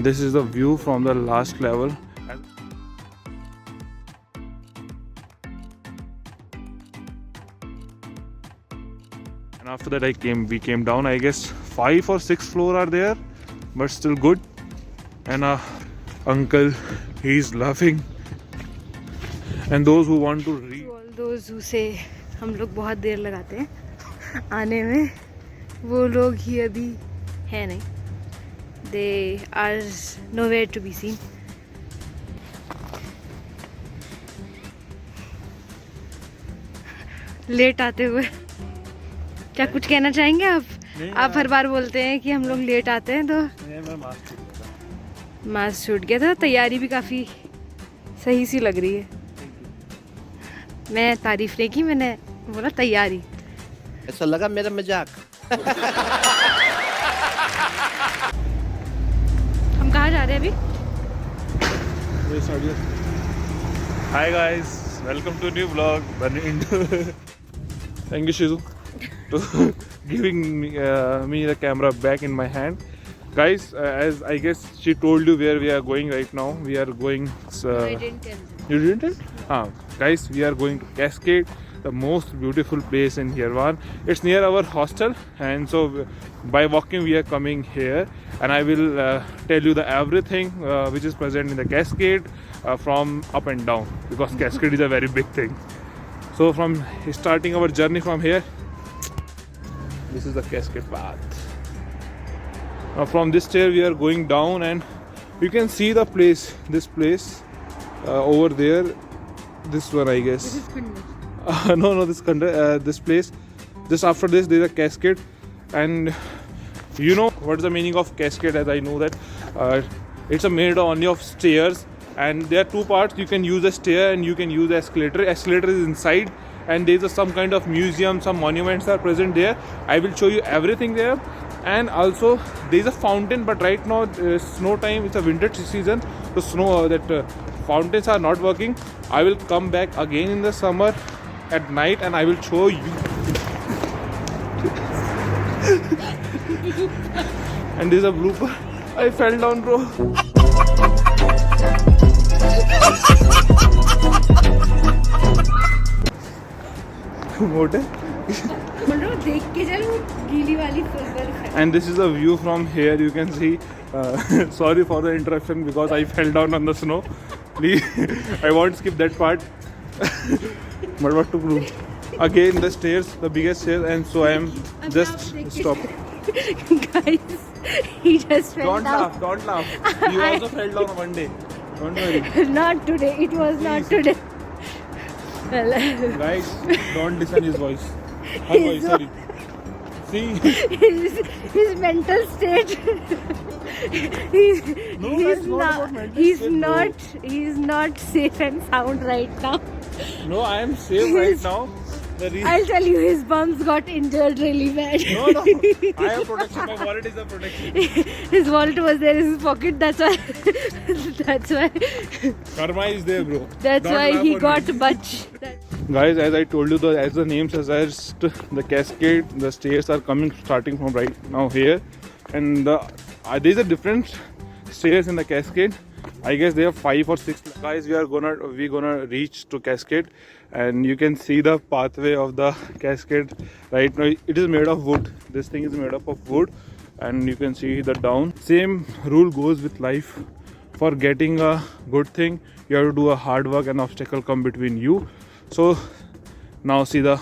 This is the view from the last level. And after that we came down. I guess 5 or 6 floors are there, but still good. And uncle, he's laughing. And those who want to read, all those who say हम लोग बहुत देर लगाते हैं आने में, वो लोग ही अभी है नहीं. They are nowhere to be seen. Late आते हुए क्या कुछ कहना चाहेंगे आप? आप हर बार बोलते हैं कि हम लोग लेट आते हैं, तो मास्क छूट गया था. तैयारी भी काफ़ी सही सी लग रही है. मैं तारीफ नहीं की, मैंने बोला तैयारी. ऐसा लगा मेरा मजाक. हम कहाँ जा रहे हैं अभी? Hi guys, welcome to a new vlog. Thank you Shizu to giving me the camera back in my hand. Guys, as I guess she told you where we are going right now. We are going. No, I didn't tell you. You didn't? Guys, we are going to Cascade, the most beautiful place in Yerevan. It's near our hostel, and so by walking we are coming here. And I will tell you the everything which is present in the Cascade from up and down, because Cascade is a very big thing. So from starting our journey from here, this is the Cascade path. Now from this stair we are going down, and you can see the place, this place over there, this one I guess. This is Khandar. No, this Khandar, this place. Just after this there is a Cascade. And you know what is the meaning of Cascade, as I know that it's made only of stairs, and there are 2 parts. You can use a stair and you can use the escalator. Escalator is inside, and there is some kind of museum, some monuments are present there. I will show you everything there. And also there is a fountain, but right now snow time, it's a winter season, so snow fountains are not working. I will come back again in the summer at night and I will show you. And this is a blooper. I fell down, bro. Mote? And this is a view from here. You can see. Sorry for the interruption because I fell down on the snow. Please, I won't skip that part. But what to prove? Again, the stairs, the biggest stairs, and so I am just stop. Guys, he just fell down. Don't laugh. You also fell down one day. Don't worry. Not today. It was not today. Well, guys, don't listen his voice. Her voice, sorry. See? his mental state. He's not safe and sound right now. No, I am safe right now. I'll tell you, his bums got injured really bad. No, I have protection. My wallet is a protection. His wallet was there in his pocket. That's why. Karma is there, bro. That's Don't why he got me. much. Guys, as I told you, as the name suggests, the Cascade, the stairs are starting from right now here, and there's a different stairs in the Cascade. I guess there are 5 or 6. Guys, we're gonna reach to Cascade, and you can see the pathway of the Cascade right now. It is made of wood. This thing is made up of wood, and you can see the down. Same rule goes with life. For getting a good thing, you have to do a hard work, and obstacle come between you. So now see the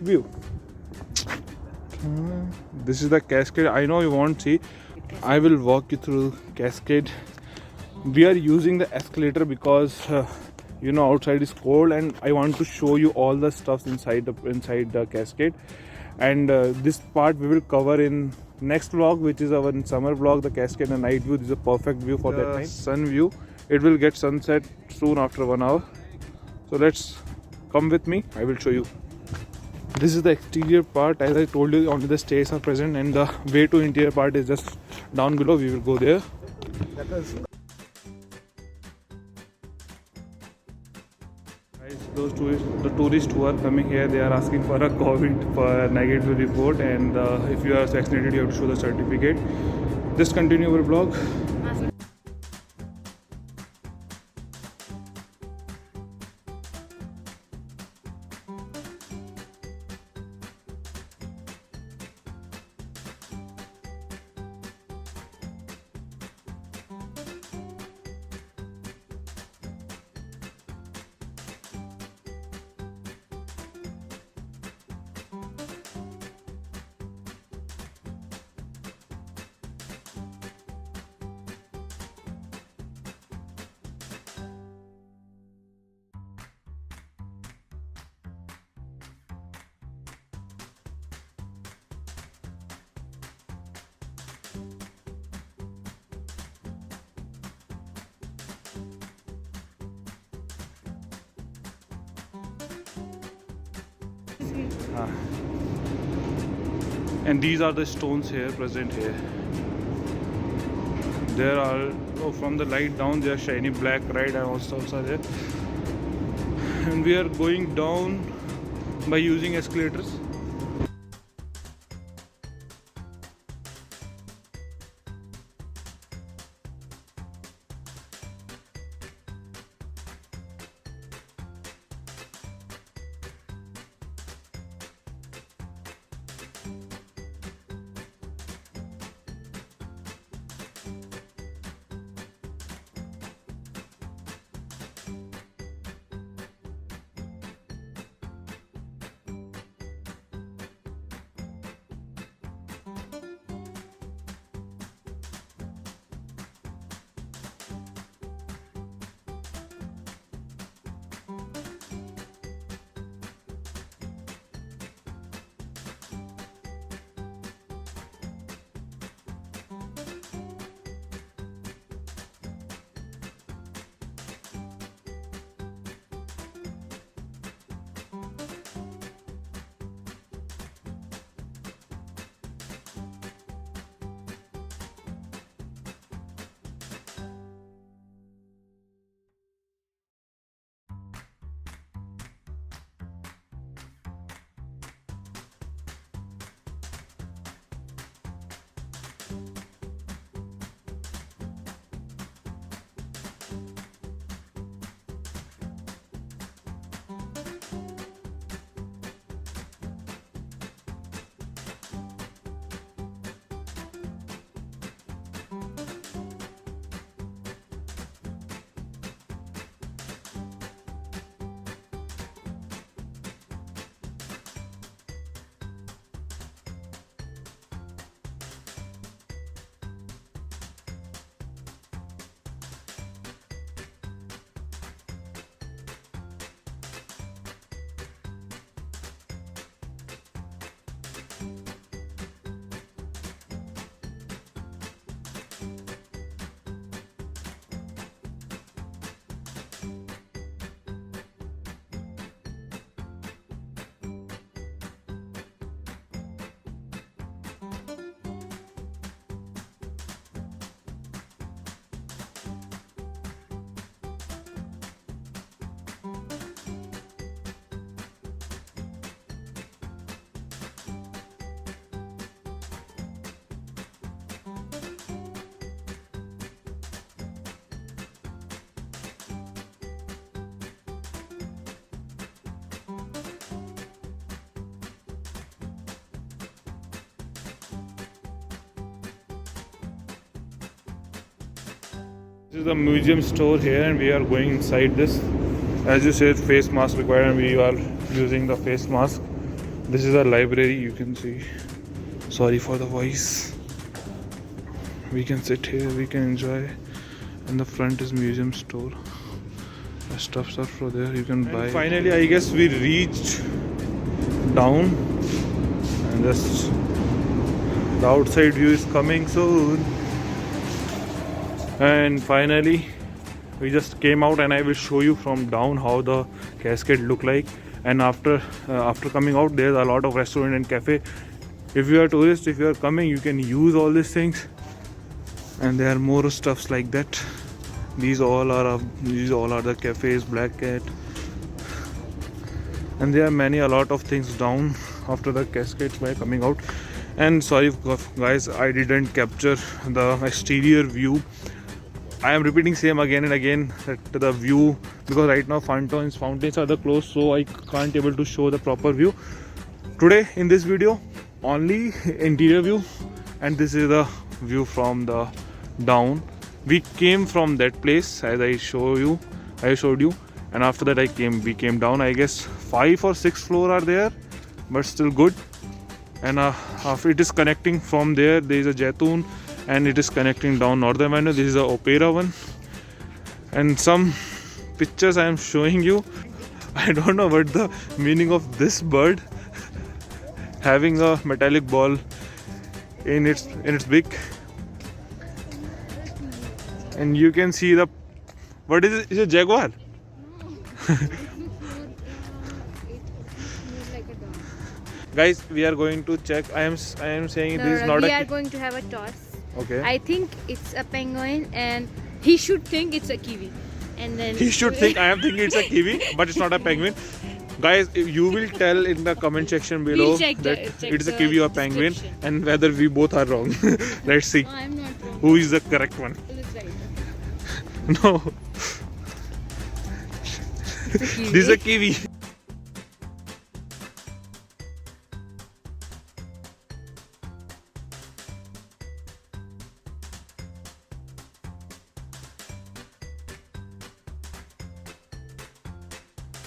view. This is the Cascade. I know you won't see. I will walk you through Cascade. We are using the escalator because outside is cold, and I want to show you all the stuff inside the Cascade. And this part we will cover in next vlog, which is our summer vlog, the Cascade and night view. This is a perfect view for that time. Sun view. It will get sunset soon after 1 hour. So let's come with me. I will show you. This is the exterior part. As I told you, only the stairs are present, and the way to interior part is just down below. We will go there. The tourists who are coming here, they are asking for a COVID negative report, and if you are vaccinated, you have to show the certificate. Just continue our vlog. And these are the stones here present here. There are from the light down they are shiny black, right, and also there. And we are going down by using escalators. This is the museum store here and we are going inside this. As you said, face mask required and we are using the face mask. This is a library, you can see. Sorry for the voice. We can sit here, we can enjoy. And the front is museum store. The stuffs are for there, you can buy. Finally, I guess we reached down. And just the outside view is coming soon. And finally we just came out and I will show you from down how the cascade look like. And after coming out, there's a lot of restaurant and cafe. If you are tourist, if you are coming, you can use all these things. And there are more stuffs like that. These all are the cafes, Black Cat. And there are a lot of things down after the cascade by coming out. And sorry guys, I didn't capture the exterior view. I am repeating same again and again that the view, because right now fountains are the closed, so I can't able to show the proper view. Today in this video only interior view, and this is the view from the down. We came from that place as I showed you, and after that we came down. I guess 5 or 6 floors are there, but still good. And after it is connecting from there is a Jaitun, and it is connecting down Northern Avenue. This is the Opera one, and some pictures I am showing you. I don't know what the meaning of this bird having a metallic ball in its beak. And you can see the, what is it? Is it jaguar? It moves like a dog. Guys, we are going to check. I am saying this is not we a. are going to have a toss. Okay. I think it's a penguin, and he should think it's a kiwi, and then He should think I am thinking it's a kiwi, but it's not a penguin. Guys, if you will tell in the comment section below check that check it's a the kiwi or penguin, description. and whether we both are wrong. Let's see No, I'm not wrong. who is the correct one. It's right. No, It's a kiwi. this is a kiwi.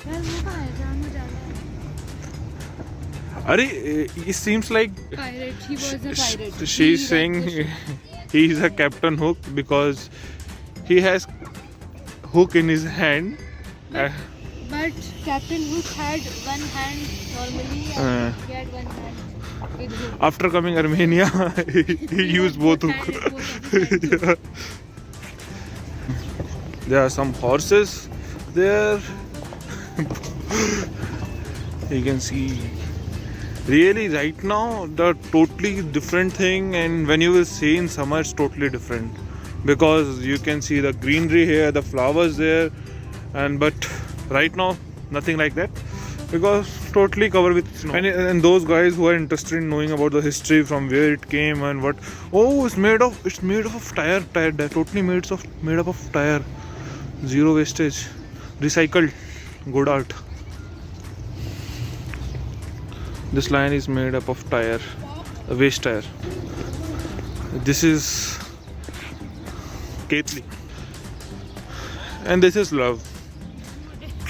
यार वो कहाँ है जहाँ मैं जा रहा Arey, it seems like हूँ? Pirate. He was a pirate. she's He saying wrecked the ship. he is a Captain Hook because he has hook in his hand. But Captain Hook had one hand normally, and he had one hand with hook. After coming Armenia, he used both hook. Handed both of his hands. There are some horses there. You can see. Really, right now, the totally different thing, and when you will see in summer, it's totally different because you can see the greenery here, the flowers there, but right now, nothing like that because totally covered with snow. And those guys who are interested in knowing about the history from where it came and what, it's made of tire, totally made up of tire, zero wastage, recycled, good art. This line is made up of tire, a waste tire. This is Ketli. And this is love.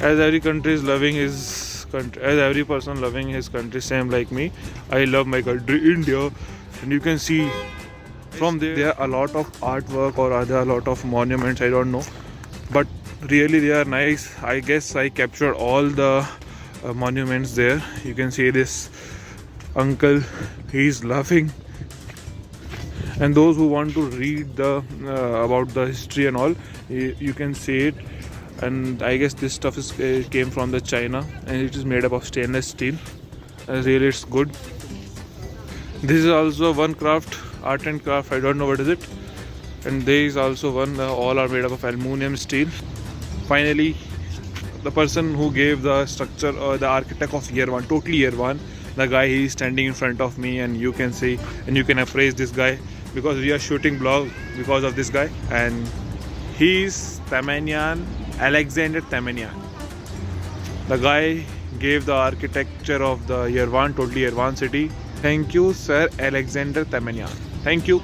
As every country is loving his country, as every person loving his country, same like me. I love my country, India. And you can see from there are a lot of artwork or are there a lot of monuments, I don't know. But really they are nice. I guess I captured all the monuments there. You can see this uncle, he's laughing, and those who want to read the about the history and all, you can see it. And I guess this stuff is came from the China, and it is made up of stainless steel. Really, it's good. This is also one craft, art and craft, I don't know what is it. And there is also one, all are made up of aluminum steel. Finally, the person who gave the structure, the architect of Yerevan, totally Yerevan, the guy, he is standing in front of me, and you can see and you can appraise this guy because we are shooting vlog because of this guy, and he is Tamanian, Alexander Tamanian. The guy gave the architecture of the Yerevan, totally Yerevan city. Thank you, Sir Alexander Tamanian. Thank you.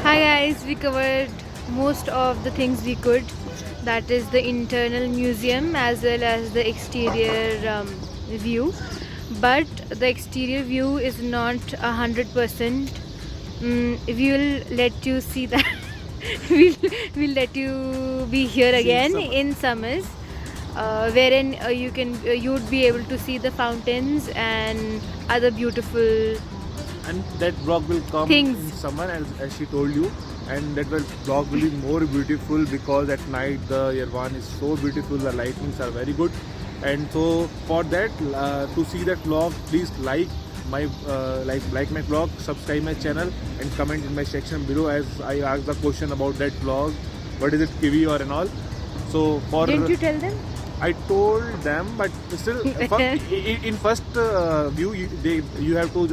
Hi guys, we covered most of the things we could. That is the internal museum as well as the exterior view. But the exterior view is not 100%. We will let you see that. we'll let you be here again in summers, wherein you would be able to see the fountains and other beautiful. And that vlog will come Things. in summer, as she told you, and that vlog will be more beautiful because at night the Yerevan is so beautiful, the lightnings are very good. And so for that, to see that vlog, please like my vlog, subscribe my channel, and comment in my section below as I asked the question about that vlog. What is it, kiwi or and all? So for Didn't you tell them? I told them, but still, in first view, you have to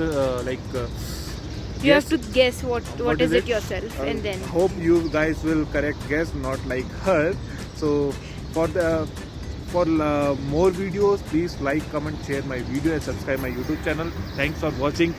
You have to guess what is it yourself, and then hope you guys will correct guess, not like her. So for more videos, please like, comment, share my video, and subscribe my YouTube channel. Thanks for watching.